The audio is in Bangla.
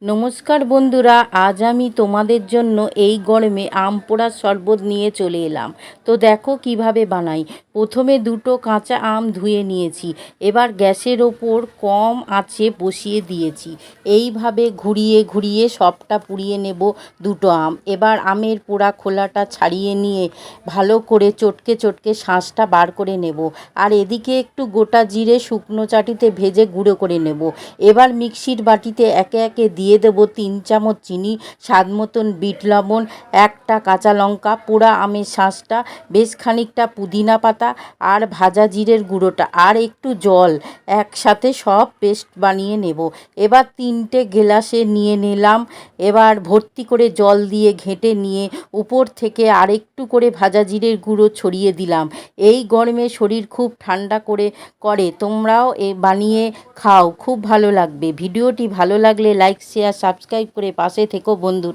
নমস্কার বন্ধুরা, আজ আমি তোমাদের জন্য এই গরমে আম পোড়ার শরবত নিয়ে চলে এলাম। তো দেখো কিভাবে বানাই। প্রথমে দুটো কাঁচা আম ধুয়ে নিয়েছি। এবার গ্যাসের ওপর কম আঁচে বসিয়ে দিয়েছি। এইভাবে ঘুরিয়ে ঘুরিয়ে সবটা পুড়িয়ে নেব দুটো আম। এবার আমের পোড়া খোলাটা ছাড়িয়ে নিয়ে ভালো করে চটকে চটকে শাঁসটা বার করে নেব। আর এদিকে একটু গোটা জিরে শুকনো চাটিতে ভেজে গুঁড়ো করে নেব। এবার মিক্সির বাটিতে একে একে দিয়ে দেব 3 চামচ চিনি, স্বাদ মতন বিট লবণ, একটা কাঁচা লঙ্কা, পোড়া আমের শাঁসটা, বেশ খানিকটা পুদিনা পাতা আর ভাজা জিরের গুঁড়োটা আর একটু জল একসাথে সব পেস্ট বানিয়ে নেব। এবার 3টে গ্লাসে নিয়ে নিলাম। এবার ভর্তি করে জল দিয়ে ঘেঁটে নিয়ে উপর থেকে আরেকটু করে ভাজা জিরের গুঁড়ো ছড়িয়ে দিলাম। এই গরমে শরীর খুব ঠান্ডা করে তোমরাও বানিয়ে খাও, খুব ভালো লাগবে। ভিডিওটি ভালো লাগলে লাইক শেয়ার সাবস্ক্রাইব করে পাশে থেকো বন্ধুরা।